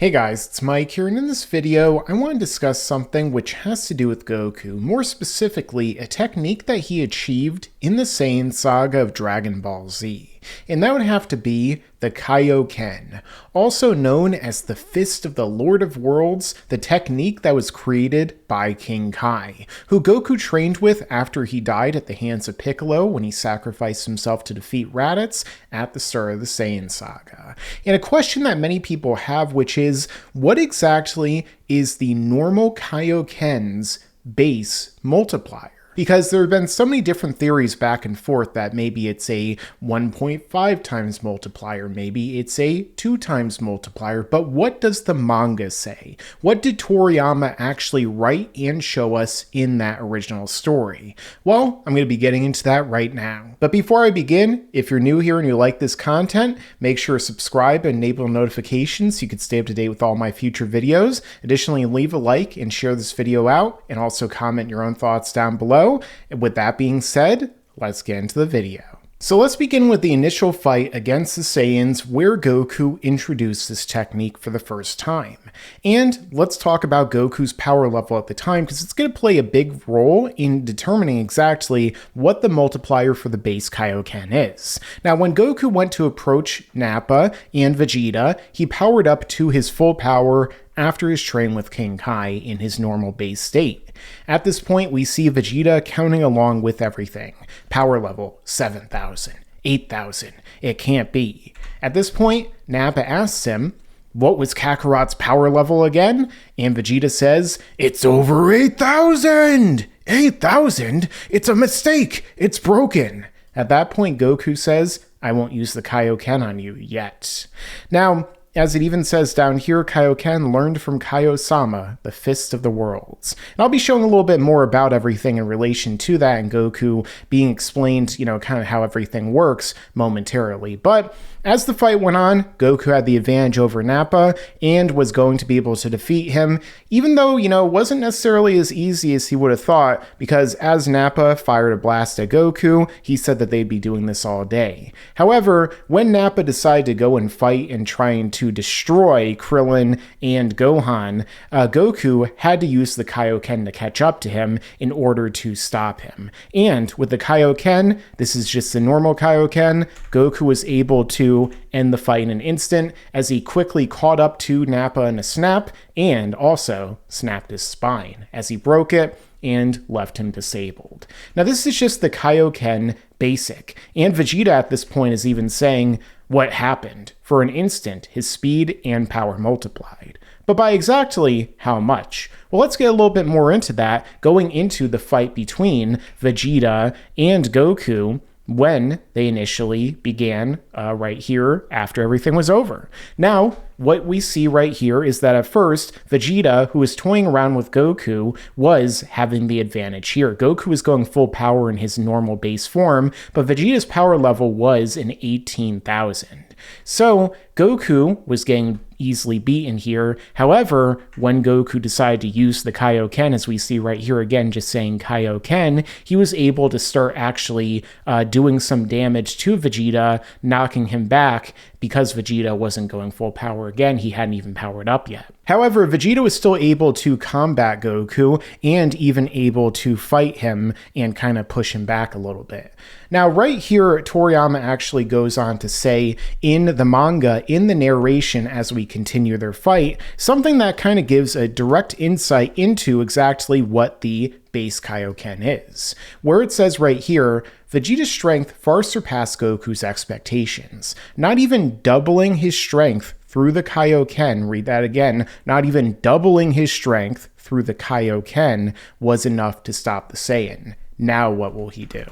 Hey guys, it's Mike here, and in this video, I want to discuss something which has to do with Goku, more specifically, a technique that he achieved in the Saiyan saga of Dragon Ball Z. And that would have to be the Kaioken, also known as the Fist of the Lord of Worlds, the technique that was created by King Kai, who Goku trained with after he died at the hands of Piccolo when he sacrificed himself to defeat Raditz at the start of the Saiyan saga. And a question that many people have, which is, what exactly is the normal Kaioken's base multiplier? Because there have been so many different theories back and forth that maybe it's a 1.5 times multiplier, maybe it's a 2 times multiplier, but what does the manga say? What did Toriyama actually write and show us in that original story? Well, I'm going to be getting into that right now. But before I begin, if you're new here and you like this content, make sure to subscribe and enable notifications so you can stay up to date with all my future videos. Additionally, leave a like and share this video out, and also comment your own thoughts down below. And with that being said, let's get into the video. So let's begin with the initial fight against the Saiyans where Goku introduced this technique for the first time. And let's talk about Goku's power level at the time, because it's going to play a big role in determining exactly what the multiplier for the base Kaioken is. Now, when Goku went to approach Nappa and Vegeta, he powered up to his full power after his train with King Kai in his normal base state. At this point, we see Vegeta counting along with everything. Power level, 7,000, 8,000, it can't be. At this point, Nappa asks him, what was Kakarot's power level again? And Vegeta says, it's over 8,000! 8,000? It's a mistake! It's broken! At that point, Goku says, I won't use the Kaioken on you yet. Now, as it even says down here, Kaioken learned from Kaio-sama, the Fist of the Worlds. And I'll be showing a little bit more about everything in relation to that and Goku being explained, kind of how everything works momentarily. But as the fight went on, Goku had the advantage over Nappa and was going to be able to defeat him, even though, it wasn't necessarily as easy as he would have thought, because as Nappa fired a blast at Goku, he said that they'd be doing this all day. However, when Nappa decided to go and fight and trying to destroy Krillin and Gohan, Goku had to use the Kaioken to catch up to him in order to stop him. And with the Kaioken, this is just the normal Kaioken, Goku was able to end the fight in an instant as he quickly caught up to Nappa in a snap and also snapped his spine as he broke it and left him disabled. Now this is just the Kaioken basic, and Vegeta at this point is even saying what happened. For an instant, his speed and power multiplied. But by exactly how much? Well, let's get a little bit more into that, going into the fight between Vegeta and Goku when they initially began right here after everything was over. Now, what we see right here is that at first, Vegeta, who was toying around with Goku, was having the advantage here. Goku was going full power in his normal base form, but Vegeta's power level was an 18,000. So Goku was getting easily beaten here. However, when Goku decided to use the Kaioken, as we see right here again, just saying Kaioken, he was able to start actually doing some damage to Vegeta, knocking him back because Vegeta wasn't going full power again. He hadn't even powered up yet. However, Vegeta was still able to combat Goku and even able to fight him and kind of push him back a little bit. Now, right here, Toriyama actually goes on to say in the manga, in the narration as we continue their fight, something that kind of gives a direct insight into exactly what the base Kaioken is, where it says right here, Vegeta's strength far surpassed Goku's expectations, not even doubling his strength through the Kaioken, read that again, not even doubling his strength through the Kaioken was enough to stop the Saiyan. Now what will he do?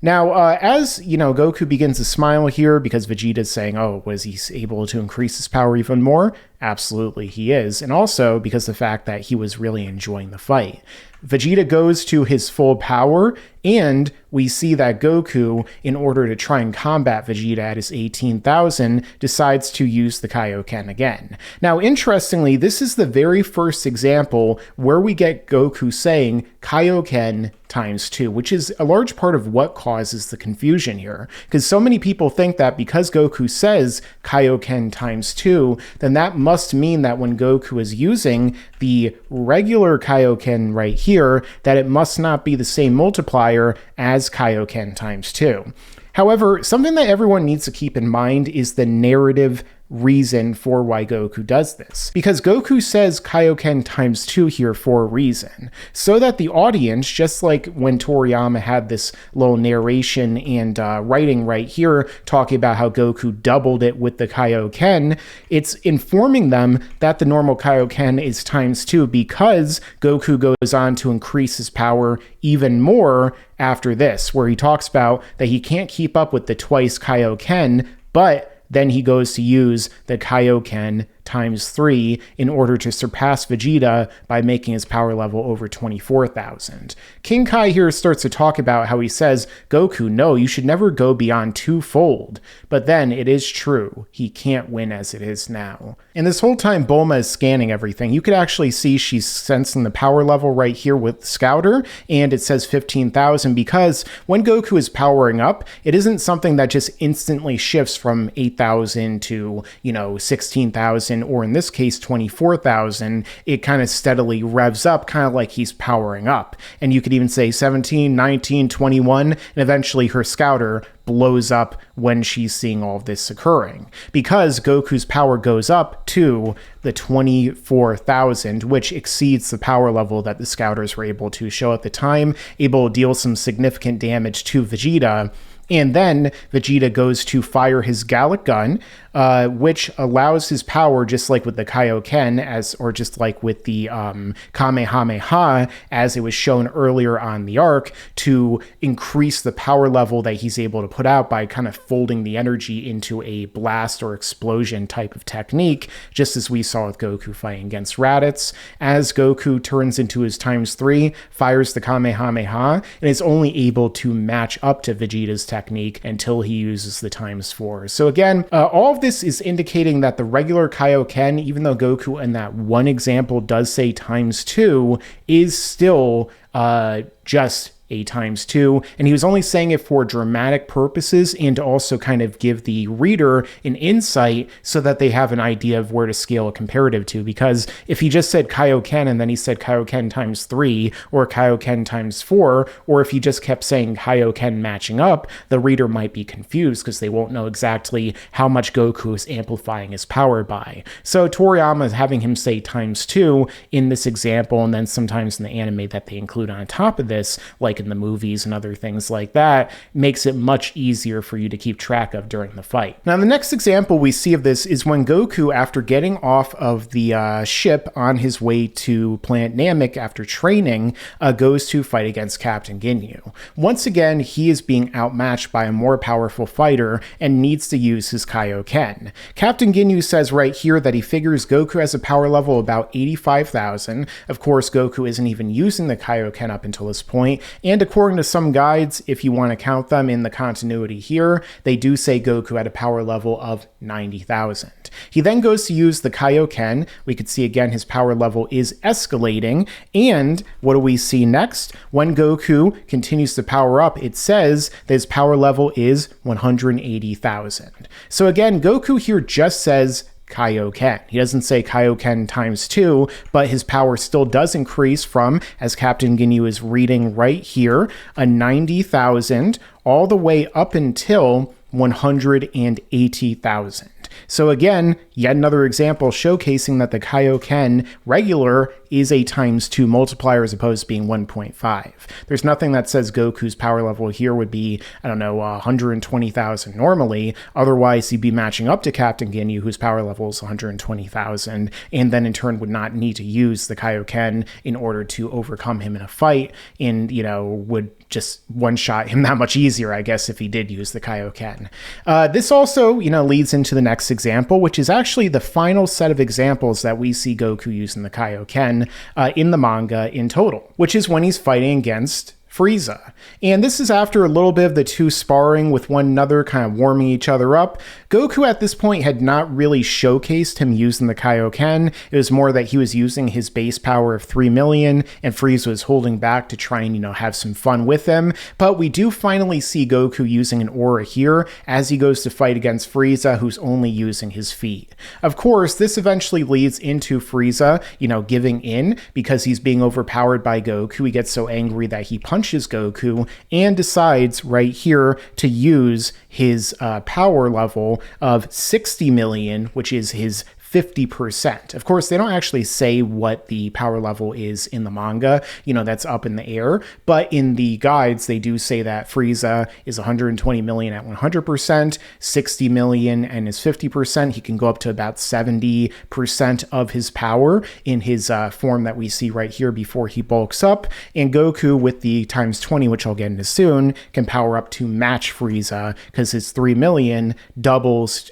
Now, as, Goku begins to smile here because Vegeta's saying, oh, was he able to increase his power even more? Absolutely, he is. And also because the fact that he was really enjoying the fight. Vegeta goes to his full power, and we see that Goku, in order to try and combat Vegeta at his 18,000, decides to use the Kaioken again. Now, interestingly, this is the very first example where we get Goku saying Kaioken times 2, which is a large part of what causes the confusion here. Because so many people think that because Goku says Kaioken times 2, then that must mean that when Goku is using the regular Kaioken right here, that it must not be the same multiplier as Kaioken times 2. However, something that everyone needs to keep in mind is the narrative reason for why Goku does this. Because Goku says Kaioken times 2 here for a reason. So that the audience, just like when Toriyama had this little narration and writing right here talking about how Goku doubled it with the Kaioken, it's informing them that the normal Kaioken is times 2 because Goku goes on to increase his power even more after this, where he talks about that he can't keep up with the twice Kaioken, but then he goes to use the Kaioken times 3 in order to surpass Vegeta by making his power level over 24,000. King Kai here starts to talk about how he says, Goku, no, you should never go beyond twofold. But then it is true, he can't win as it is now. And this whole time Bulma is scanning everything, you could actually see she's sensing the power level right here with Scouter, and it says 15,000 because when Goku is powering up, it isn't something that just instantly shifts from 8,000 to, 16,000, or in this case 24,000. It kind of steadily revs up, kind of like he's powering up. And you could even say 17, 19, 21, and eventually her Scouter blows up when she's seeing all of this occurring. Because Goku's power goes up to the 24,000, which exceeds the power level that the Scouters were able to show at the time, able to deal some significant damage to Vegeta. And then Vegeta goes to fire his Gallic Gun, which allows his power, just like with the Kaioken, or just like with the Kamehameha, as it was shown earlier on the arc, to increase the power level that he's able to put out by kind of folding the energy into a blast or explosion type of technique, just as we saw with Goku fighting against Raditz. As Goku turns into his times 3, fires the Kamehameha, and is only able to match up to Vegeta's technique until he uses the times 4. So again, all of this is indicating that the regular Kaioken, even though Goku in that one example does say times 2, is still just a times 2, and he was only saying it for dramatic purposes and to also kind of give the reader an insight so that they have an idea of where to scale a comparative to. Because if he just said Kaioken and then he said Kaioken times 3 or Kaioken times 4, or if he just kept saying Kaioken matching up, the reader might be confused because they won't know exactly how much Goku is amplifying his power by. So Toriyama is having him say times 2 in this example, and then sometimes in the anime that they include on top of this, like in the movies and other things like that, makes it much easier for you to keep track of during the fight. Now, the next example we see of this is when Goku, after getting off of the ship on his way to Planet Namek after training, goes to fight against Captain Ginyu. Once again, he is being outmatched by a more powerful fighter and needs to use his Kaioken. Captain Ginyu says right here that he figures Goku has a power level about 85,000. Of course, Goku isn't even using the Kaioken up until this point, and according to some guides, if you want to count them in the continuity here, they do say Goku had a power level of 90,000. He then goes to use the Kaioken. We could see again his power level is escalating, and what do we see next? When Goku continues to power up, it says that his power level is 180,000. So again, Goku here just says Kaioken. He doesn't say Kaioken times 2, but his power still does increase from, as Captain Ginyu is reading right here, a 90,000 all the way up until 180,000. So again, yet another example showcasing that the Kaioken regular is a times 2 multiplier as opposed to being 1.5. There's nothing that says Goku's power level here would be, 120,000 normally. Otherwise, he'd be matching up to Captain Ginyu, whose power level is 120,000, and then in turn would not need to use the Kaioken in order to overcome him in a fight, and, would just one-shot him that much easier, I guess, if he did use the Kaioken. This also, leads into the next example, which is actually the final set of examples that we see Goku using the Kaioken in the manga in total, which is when he's fighting against Frieza. And this is after a little bit of the two sparring with one another, kind of warming each other up. Goku at this point had not really showcased him using the Kaioken. It was more that he was using his base power of 3 million, and Frieza was holding back to try and, have some fun with him. But we do finally see Goku using an aura here as he goes to fight against Frieza, who's only using his feet. Of course, this eventually leads into Frieza, giving in because he's being overpowered by Goku. He gets so angry that he punches Goku and decides right here to use his power level of 60 million, which is his 50%. Of course, they don't actually say what the power level is in the manga, that's up in the air, but in the guides, they do say that Frieza is 120 million at 100%, 60 million and is 50%. He can go up to about 70% of his power in his form that we see right here before he bulks up, and Goku with the times 20, which I'll get into soon, can power up to match Frieza because his 3 million doubles,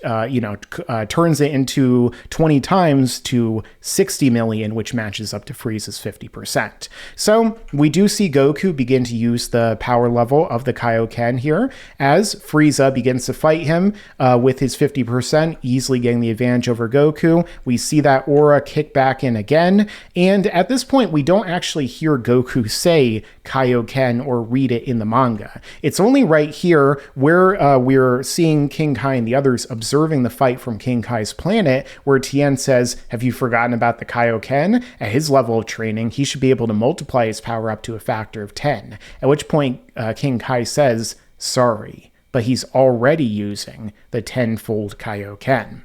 turns it into 20 times to 60 million, which matches up to Frieza's 50%. So we do see Goku begin to use the power level of the Kaioken here as Frieza begins to fight him with his 50%, easily getting the advantage over Goku. We see that aura kick back in again, and at this point we don't actually hear Goku say Kaioken or read it in the manga. It's only right here where we're seeing King Kai and the others observing the fight from King Kai's planet, where Tien says, have you forgotten about the Kaioken? At his level of training, he should be able to multiply his power up to a factor of 10. At which point, King Kai says, sorry, but he's already using the 10-fold Kaioken.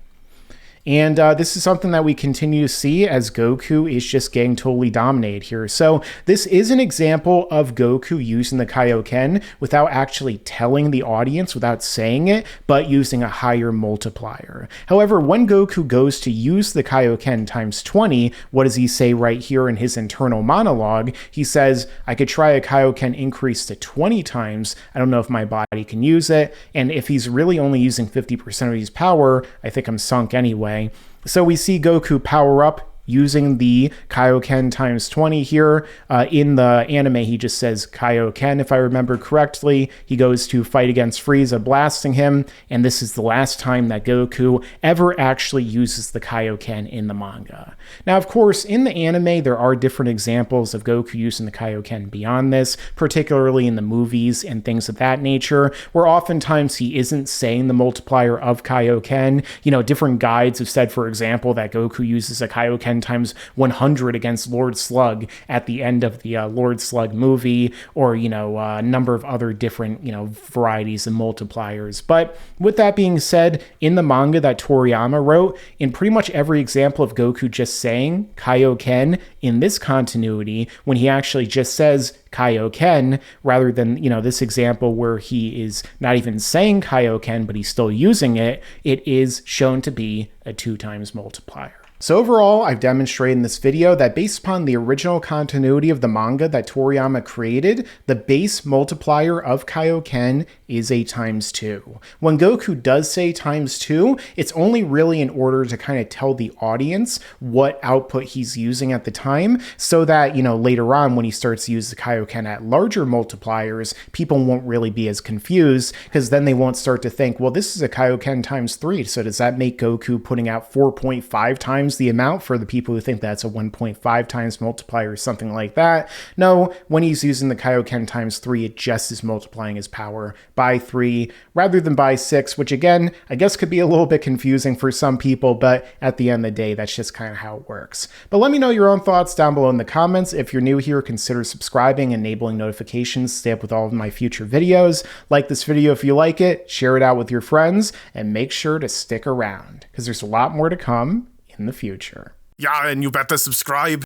And this is something that we continue to see as Goku is just getting totally dominated here. So this is an example of Goku using the Kaioken without actually telling the audience, without saying it, but using a higher multiplier. However, when Goku goes to use the Kaioken times 20, what does he say right here in his internal monologue? He says, I could try a Kaioken increase to 20 times. I don't know if my body can use it. And if he's really only using 50% of his power, I think I'm sunk anyway. So we see Goku power up using the Kaioken times 20 here. In the anime, he just says Kaioken, if I remember correctly. He goes to fight against Frieza, blasting him, and this is the last time that Goku ever actually uses the Kaioken in the manga. Now, of course, in the anime, there are different examples of Goku using the Kaioken beyond this, particularly in the movies and things of that nature, where oftentimes he isn't saying the multiplier of Kaioken. Different guides have said, for example, that Goku uses a Kaioken times 100 against Lord Slug at the end of the Lord Slug movie, or a number of other different varieties and multipliers. But with that being said, in the manga that Toriyama wrote, in pretty much every example of Goku just saying Kaioken in this continuity, when he actually just says Kaioken, rather than, this example where he is not even saying Kaioken, but he's still using it, it is shown to be a 2 times multiplier. So overall, I've demonstrated in this video that based upon the original continuity of the manga that Toriyama created, the base multiplier of Kaioken is a times 2. When Goku does say times 2, it's only really in order to kind of tell the audience what output he's using at the time, so that, later on when he starts to use the Kaioken at larger multipliers, people won't really be as confused, because then they won't start to think, well, this is a Kaioken times 3, so does that make Goku putting out 4.5 times the amount for the people who think that's a 1.5 times multiplier or something like that? No, when he's using the Kaioken times 3, it just is multiplying his power by 3 rather than by 6, which again, I guess could be a little bit confusing for some people, but at the end of the day, that's just kind of how it works. But let me know your own thoughts down below in the comments. If you're new here, consider subscribing, enabling notifications, stay up with all of my future videos. Like this video if you like it, share it out with your friends, and make sure to stick around, because there's a lot more to come in the future. Yeah, and you better subscribe.